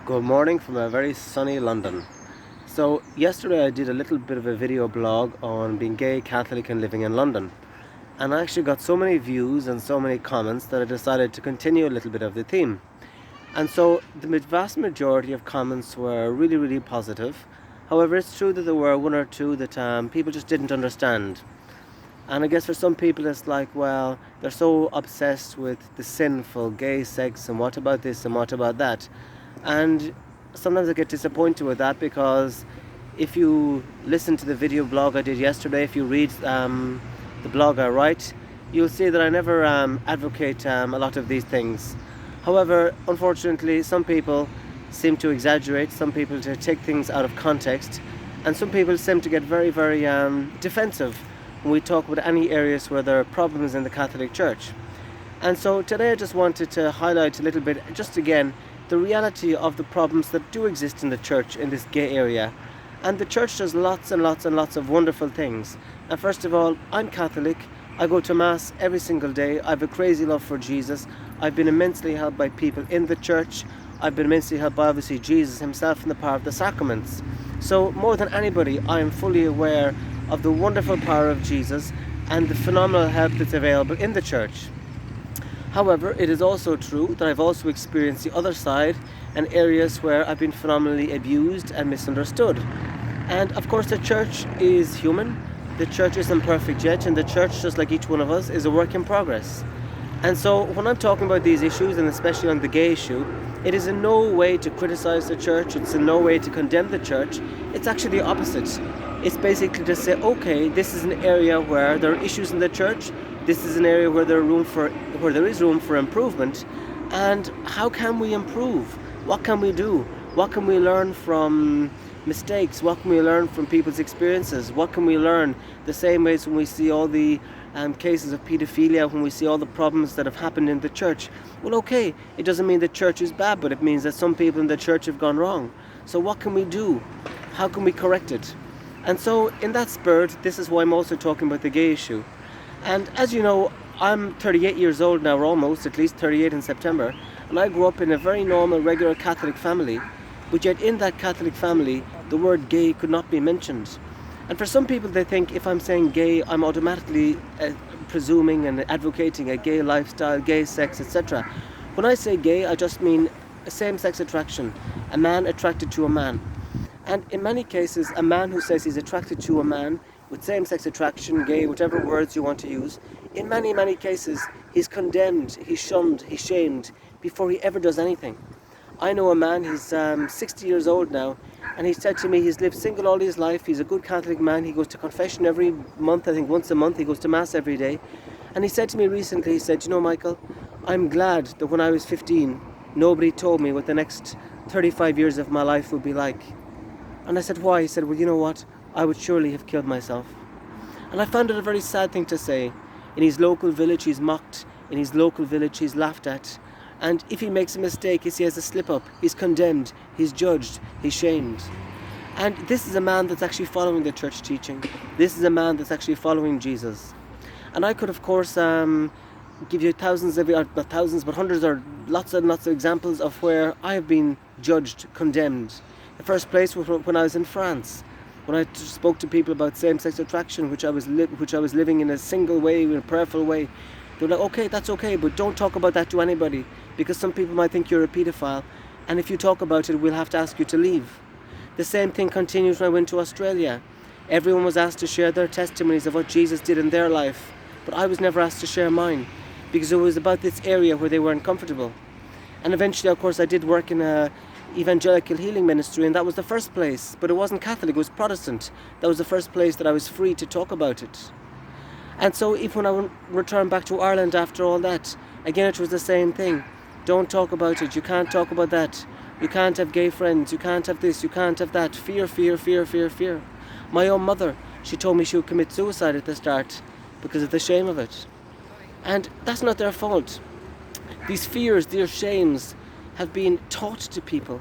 Good morning from a very sunny London. So yesterday I did a little bit of a video blog on being gay, Catholic and living in London. And I actually got so many views and so many comments that I decided to continue a little bit of the theme. And so the vast majority of comments were really positive. However, it's true that there were one or two that people just didn't understand. And I guess for some people it's like, well, they're so obsessed with the sinful gay sex and what about this and what about that. And sometimes I get disappointed with that, because if you listen to the video blog I did yesterday, if you read the blog I write, you'll see that I never advocate a lot of these things. However, unfortunately, some people seem to exaggerate, some people to take things out of context, and some people seem to get very defensive when we talk about any areas where there are problems in the Catholic Church. And so today I just wanted to highlight a little bit, just again, the reality of the problems that do exist in the church in this gay area. And the church does lots and lots of wonderful things. And first of all, I'm Catholic. I go to Mass every single day. I have a crazy love for Jesus. I've been immensely helped by people in the church. I've been immensely helped by, obviously, Jesus himself and the power of the sacraments. So more than anybody, I am fully aware of the wonderful power of Jesus and the phenomenal help that's available in the church. However, it is also true that I've also experienced the other side, and areas where I've been phenomenally abused and misunderstood. And of course the church is human, the church isn't perfect yet, and the church, just like each one of us, is a work in progress. And so when I'm talking about these issues, and especially on the gay issue, it is in no way to criticize the church, it's in no way to condemn the church, it's actually the opposite. It's basically to say, okay, this is an area where there are issues in the church, this is an area where there is room for improvement, and how can we improve? What can we do? What can we learn from mistakes? What can we learn from people's experiences? What can we learn the same ways when we see all the cases of paedophilia, when we see all the problems that have happened in the church? Well, okay, it doesn't mean the church is bad, but it means that some people in the church have gone wrong. So what can we do? How can we correct it? And so in that spirit, this is why I'm also talking about the gay issue. And as you know, I'm 38 years old now, or almost, at least 38 in September, and I grew up in a very normal, regular Catholic family, but yet in that Catholic family, the word gay could not be mentioned. And for some people, they think if I'm saying gay, I'm automatically presuming and advocating a gay lifestyle, gay sex, etc. When I say gay, I just mean a same-sex attraction, a man attracted to a man. And in many cases, a man who says he's attracted to a man with same-sex attraction, gay, whatever words you want to use, in many cases, he's condemned, he's shunned, he's shamed before he ever does anything. I know a man, he's 60 years old now, and he said to me he's lived single all his life, he's a good Catholic man, he goes to confession every month, I think once a month, he goes to Mass every day. And he said to me recently, he said, you know, Michael, I'm glad that when I was 15, nobody told me what the next 35 years of my life would be like. And I said, why? He said, well, you know what? I would surely have killed myself. And I found it a very sad thing to say. In his local village, he's mocked. In his local village, he's laughed at. And if he makes a mistake, if he has a slip-up, he's condemned, he's judged, he's shamed. And this is a man that's actually following the church teaching. This is a man that's actually following Jesus. And I could, of course, give you not thousands, but hundreds or lots and lots of examples of where I have been judged, condemned. The first place was when I was in France, when I spoke to people about same-sex attraction, which I was living in a single way, in a prayerful way. They were like, okay, that's okay, but don't talk about that to anybody, because some people might think you're a paedophile, and if you talk about it, we'll have to ask you to leave. The same thing continues when I went to Australia. Everyone was asked to share their testimonies of what Jesus did in their life, but I was never asked to share mine, because it was about this area where they weren't comfortable. And eventually, of course, I did work in a evangelical healing ministry, and that was the first place, but it wasn't Catholic, it was Protestant. That was the first place that I was free to talk about it. And so if when I returned back to Ireland after all that, again it was the same thing. Don't talk about it, you can't talk about that, you can't have gay friends, you can't have this, you can't have that. Fear. My own mother, she told me she would commit suicide at the start because of the shame of it. And that's not their fault. These fears, these shames, have been taught to people.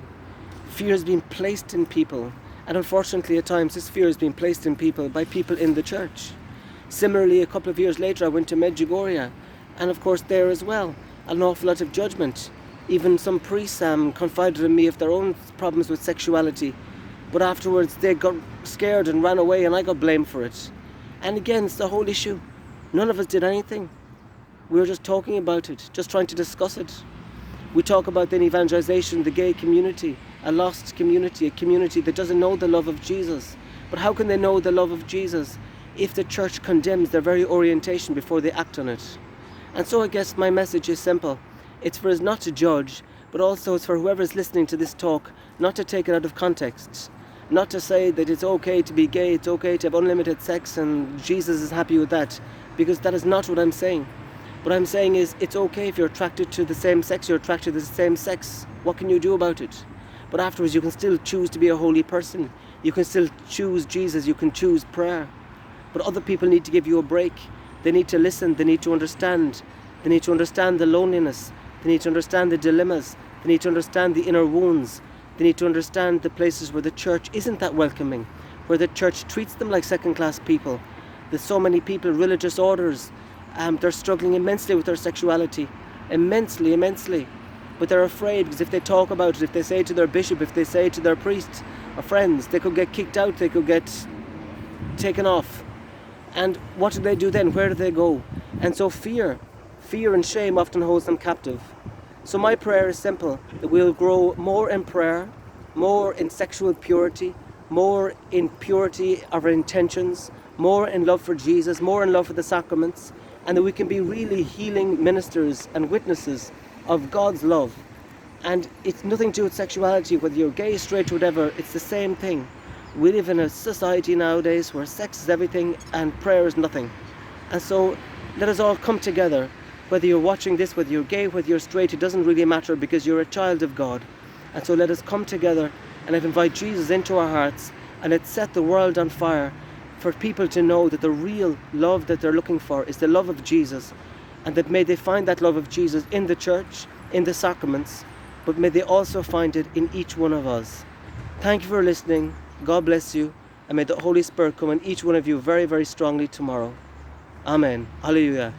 Fear has been placed in people, and unfortunately at times this fear has been placed in people by people in the church. Similarly, a couple of years later I went to Medjugorje, and of course there as well, an awful lot of judgment. Even some priests confided in me of their own problems with sexuality, but afterwards they got scared and ran away, and I got blamed for it. And again, it's the whole issue. None of us did anything. We were just talking about it, just trying to discuss it. We talk about then evangelization, the gay community, a lost community, a community that doesn't know the love of Jesus. But how can they know the love of Jesus if the church condemns their very orientation before they act on it? And so I guess my message is simple. It's for us not to judge, but also it's for whoever is listening to this talk not to take it out of context. Not to say that it's okay to be gay, it's okay to have unlimited sex and Jesus is happy with that, because that is not what I'm saying. What I'm saying is it's okay if you're attracted to the same sex, you're attracted to the same sex. What can you do about it? But afterwards you can still choose to be a holy person. You can still choose Jesus, you can choose prayer. But other people need to give you a break. They need to listen, they need to understand. They need to understand the loneliness. They need to understand the dilemmas. They need to understand the inner wounds. They need to understand the places where the church isn't that welcoming, where the church treats them like second-class people. There's so many people, religious orders, they're struggling immensely with their sexuality. Immensely. But they're afraid, because if they talk about it, if they say to their bishop, if they say to their priest or friends, they could get kicked out, they could get taken off. And what do they do then? Where do they go? And so fear and shame often holds them captive. So my prayer is simple, that we'll grow more in prayer, more in sexual purity, more in purity of our intentions, more in love for Jesus, more in love for the sacraments, and that we can be really healing ministers and witnesses of God's love. And it's nothing to do with sexuality, whether you're gay, straight, whatever, it's the same thing. We live in a society nowadays where sex is everything and prayer is nothing. And so let us all come together. Whether you're watching this, whether you're gay, whether you're straight, it doesn't really matter, because you're a child of God. And so let us come together and let's invite Jesus into our hearts, and let's set the world on fire for people to know that the real love that they're looking for is the love of Jesus, and that may they find that love of Jesus in the church, in the sacraments, but may they also find it in each one of us. Thank you for listening. God bless you, and may the Holy Spirit come in each one of you very, very strongly tomorrow. Amen. Hallelujah.